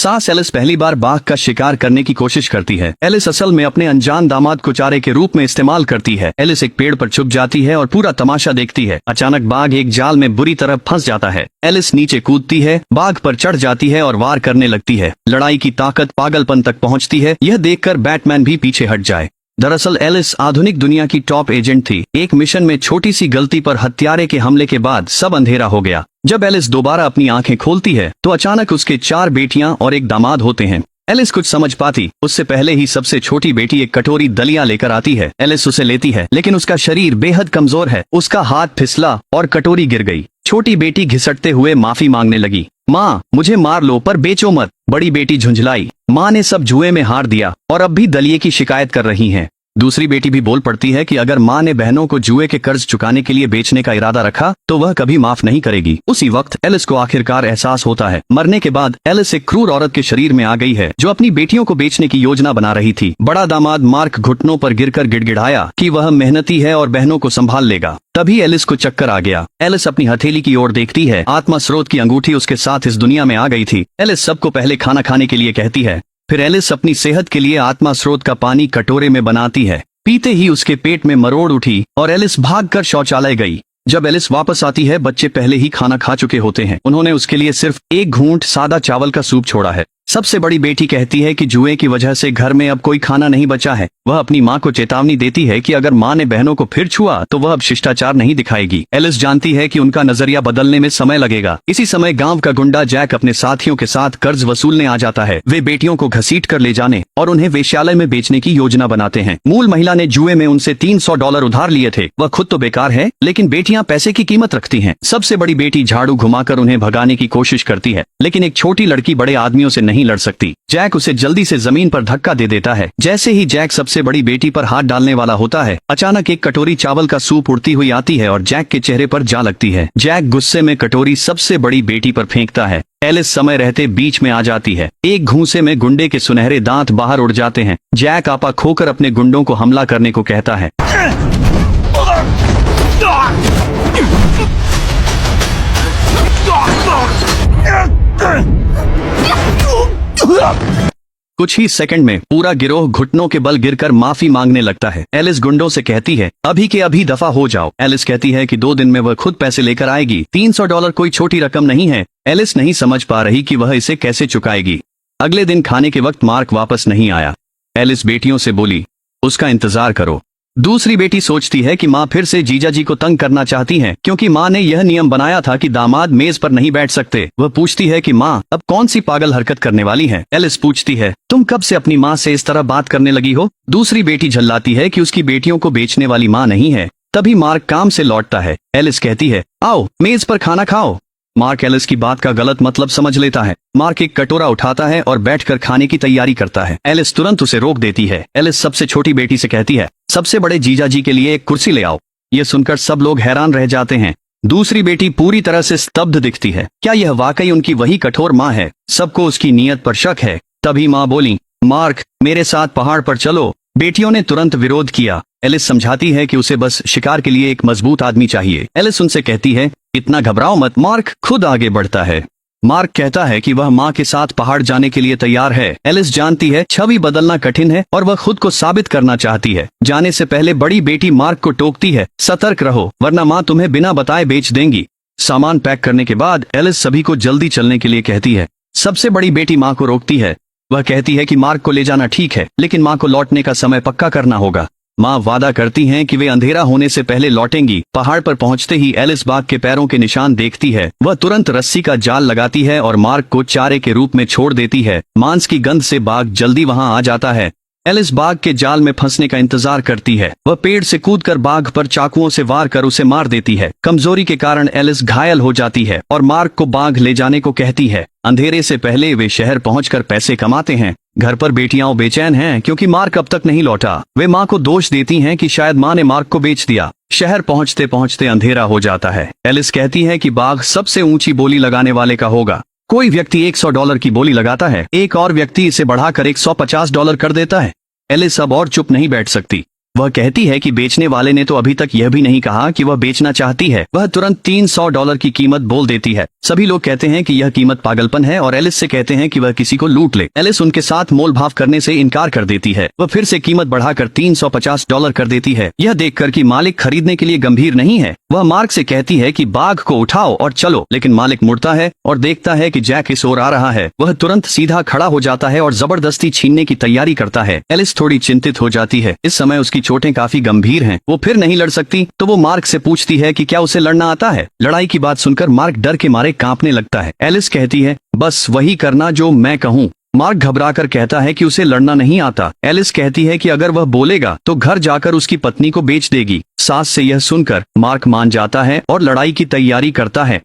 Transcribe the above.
सास एलिस पहली बार बाघ का शिकार करने की कोशिश करती है। एलिस असल में अपने अनजान दामाद को चारे के रूप में इस्तेमाल करती है। एलिस एक पेड़ पर छुप जाती है और पूरा तमाशा देखती है। अचानक बाघ एक जाल में बुरी तरह फंस जाता है। एलिस नीचे कूदती है, बाघ पर चढ़ जाती है और वार करने लगती है। लड़ाई की ताकत पागलपन तक पहुंचती है। यह देखकर बैटमैन भी पीछे हट जाए। दरअसल एलिस आधुनिक दुनिया की टॉप एजेंट थी। एक मिशन में छोटी सी गलती पर हत्यारे के हमले के बाद सब अंधेरा हो गया। जब एलिस दोबारा अपनी आंखें खोलती है तो अचानक उसके 4 बेटियां और एक दामाद होते हैं। एलिस कुछ समझ पाती उससे पहले ही सबसे छोटी बेटी एक कटोरी दलिया लेकर आती है। एलिस उसे लेती है, लेकिन उसका शरीर बेहद कमजोर है। उसका हाथ फिसला और कटोरी गिर गई। छोटी बेटी घिसटते हुए माफी मांगने लगी। माँ, मुझे मार लो पर बेचो मत। बड़ी बेटी झुंझलाई। माँ ने सब जुए में हार दिया और अब भी दलिये की शिकायत कर रही हैं। दूसरी बेटी भी बोल पड़ती है कि अगर माँ ने बहनों को जुए के कर्ज चुकाने के लिए बेचने का इरादा रखा तो वह कभी माफ नहीं करेगी। उसी वक्त एलिस को आखिरकार एहसास होता है मरने के बाद एलिस एक क्रूर औरत के शरीर में आ गई है जो अपनी बेटियों को बेचने की योजना बना रही थी। बड़ा दामाद मार्क घुटनों पर गिरकर गिड़गिड़ाया कि वह मेहनती है और बहनों को संभाल लेगा। तभी एलिस को चक्कर आ गया। एलिस अपनी हथेली की ओर देखती है। आत्मा स्रोत की अंगूठी उसके साथ इस दुनिया में आ गई थी। एलिस सबको पहले खाना खाने के लिए कहती है। फिर एलिस अपनी सेहत के लिए आत्मा स्रोत का पानी कटोरे में बनाती है। पीते ही उसके पेट में मरोड़ उठी और एलिस भागकर शौचालय गई। जब एलिस वापस आती है बच्चे पहले ही खाना खा चुके होते हैं। उन्होंने उसके लिए सिर्फ एक घूंट सादा चावल का सूप छोड़ा है। सबसे बड़ी बेटी कहती है कि जुए की वजह से घर में अब कोई खाना नहीं बचा है। वह अपनी माँ को चेतावनी देती है कि अगर माँ ने बहनों को फिर छुआ तो वह अब शिष्टाचार नहीं दिखाएगी। एलिस जानती है कि उनका नजरिया बदलने में समय लगेगा। इसी समय गांव का गुंडा जैक अपने साथियों के साथ कर्ज वसूलने आ जाता है। वे बेटियों को घसीट कर ले जाने और उन्हें वेश्यालय में बेचने की योजना बनाते हैं। मूल महिला ने जुए में उनसे $300 उधार लिए थे। वह खुद तो बेकार है, लेकिन बेटियां पैसे की कीमत रखती हैं। सबसे बड़ी बेटी झाड़ू घुमाकर उन्हें भगाने की कोशिश करती है, लेकिन एक छोटी लड़की बड़े आदमियों से नहीं लड़ सकती। जैक उसे जल्दी से जमीन पर धक्का दे देता है। जैसे ही जैक सबसे बड़ी बेटी पर हाथ डालने वाला होता है, अचानक एक कटोरी चावल का सूप उड़ती हुई आती है और जैक के चेहरे पर जा लगती है। जैक गुस्से में कटोरी सबसे बड़ी बेटी पर फेंकता है। एलिस समय रहते बीच में आ जाती है। एक घूंसे में गुंडे के सुनहरे दांत बाहर उड़ जाते हैं। जैक आपा खोकर अपने गुंडों को हमला करने को कहता है। कुछ ही सेकंड में पूरा गिरोह घुटनों के बल गिरकर माफी मांगने लगता है। एलिस गुंडों से कहती है, अभी के अभी दफा हो जाओ। एलिस कहती है कि 2 दिन में वह खुद पैसे लेकर आएगी। $300 कोई छोटी रकम नहीं है। एलिस नहीं समझ पा रही कि वह इसे कैसे चुकाएगी। अगले दिन खाने के वक्त मार्क वापस नहीं आया। एलिस बेटियों से बोली, उसका इंतजार करो। दूसरी बेटी सोचती है कि माँ फिर से जीजा जी को तंग करना चाहती हैं, क्योंकि माँ ने यह नियम बनाया था कि दामाद मेज पर नहीं बैठ सकते। वह पूछती है कि माँ अब कौन सी पागल हरकत करने वाली है। एलिस पूछती है, तुम कब से अपनी माँ से इस तरह बात करने लगी हो। दूसरी बेटी झल्लाती है कि उसकी बेटियों को बेचने वाली माँ नहीं है। तभी मार्क काम से लौटता है। एलिस कहती है, आओ मेज पर खाना खाओ। मार्क एलिस की बात का गलत मतलब समझ लेता है। मार्क एक कटोरा उठाता है और बैठकर खाने की तैयारी करता है। एलिस तुरंत उसे रोक देती है। एलिस सबसे छोटी बेटी से कहती है, सबसे बड़े जीजा जी के लिए एक कुर्सी ले आओ। यह सुनकर सब लोग हैरान रह जाते हैं। दूसरी बेटी पूरी तरह से स्तब्ध दिखती है। क्या यह वाकई उनकी वही कठोर माँ है? सबको उसकी नीयत पर शक है। तभी माँ बोली, मार्क मेरे साथ पहाड़ पर चलो। बेटियों ने तुरंत विरोध किया। एलिस समझाती है कि उसे बस शिकार के लिए एक मजबूत आदमी चाहिए। एलिस उनसे कहती है, इतना घबराओ मत। मार्क खुद आगे बढ़ता है। मार्क कहता है कि वह माँ के साथ पहाड़ जाने के लिए तैयार है। एलिस जानती है छवि बदलना कठिन है और वह खुद को साबित करना चाहती है। जाने से पहले बड़ी बेटी मार्क को टोकती है, सतर्क रहो वरना माँ तुम्हें बिना बताए बेच देंगी। सामान पैक करने के बाद एलिस सभी को जल्दी चलने के लिए कहती है। सबसे बड़ी बेटी माँ को रोकती है। वह कहती है कि मार्क को ले जाना ठीक है, लेकिन माँ को लौटने का समय पक्का करना होगा। माँ वादा करती हैं कि वे अंधेरा होने से पहले लौटेंगी। पहाड़ पर पहुंचते ही एलिस बाघ के पैरों के निशान देखती है। वह तुरंत रस्सी का जाल लगाती है और मार्क को चारे के रूप में छोड़ देती है। मांस की गंध से बाघ जल्दी वहां आ जाता है। एलिस बाघ के जाल में फंसने का इंतजार करती है। वह पेड़ से कूदकर बाघ पर चाकुओं से वार कर उसे मार देती है। कमजोरी के कारण एलिस घायल हो जाती है और मार्क को बाघ ले जाने को कहती है। अंधेरे से पहले वे शहर पहुंचकर पैसे कमाते हैं। घर पर बेटियां बेचैन हैं क्योंकि मार्क अब तक नहीं लौटा। वे माँ को दोष देती हैं कि शायद माँ ने मार्क को बेच दिया। शहर पहुंचते पहुंचते अंधेरा हो जाता है। एलिस कहती है कि बाघ सबसे ऊंची बोली लगाने वाले का होगा। कोई व्यक्ति $100 की बोली लगाता है, एक और व्यक्ति इसे बढ़ाकर $150 कर देता है। एलिस अब और चुप नहीं बैठ सकती। वह कहती है कि बेचने वाले ने तो अभी तक यह भी नहीं कहा कि वह बेचना चाहती है। वह तुरंत $300 की कीमत बोल देती है। सभी लोग कहते हैं कि यह कीमत पागलपन है और एलिस से कहते हैं कि वह किसी को लूट ले। एलिस उनके साथ मोल भाव करने से इनकार कर देती है। वह फिर से कीमत बढ़ाकर $350 कर देती है। यह देखकर कि मालिक खरीदने के लिए गंभीर नहीं है, वह मार्क से कहती है कि बाघ को उठाओ और चलो, लेकिन मालिक मुड़ता है और देखता है कि जैक इस ओर आ रहा है। वह तुरंत सीधा खड़ा हो जाता है और जबरदस्ती छीनने की तैयारी करता है। एलिस थोड़ी चिंतित हो जाती है। इस समय उसकी चोटें काफी गंभीर हैं। वो फिर नहीं लड़ सकती, तो वो मार्क से पूछती है कि क्या उसे लड़ना आता है। लड़ाई की बात सुनकर मार्क डर के मारे कांपने लगता है। एलिस कहती है, बस वही करना जो मैं कहूँ। मार्क घबराकर कहता है कि उसे लड़ना नहीं आता। एलिस कहती है कि अगर वह बोलेगा तो घर जाकर उसकी पत्नी को बेच देगी। सास से यह सुनकर मार्क मान जाता है और लड़ाई की तैयारी करता है।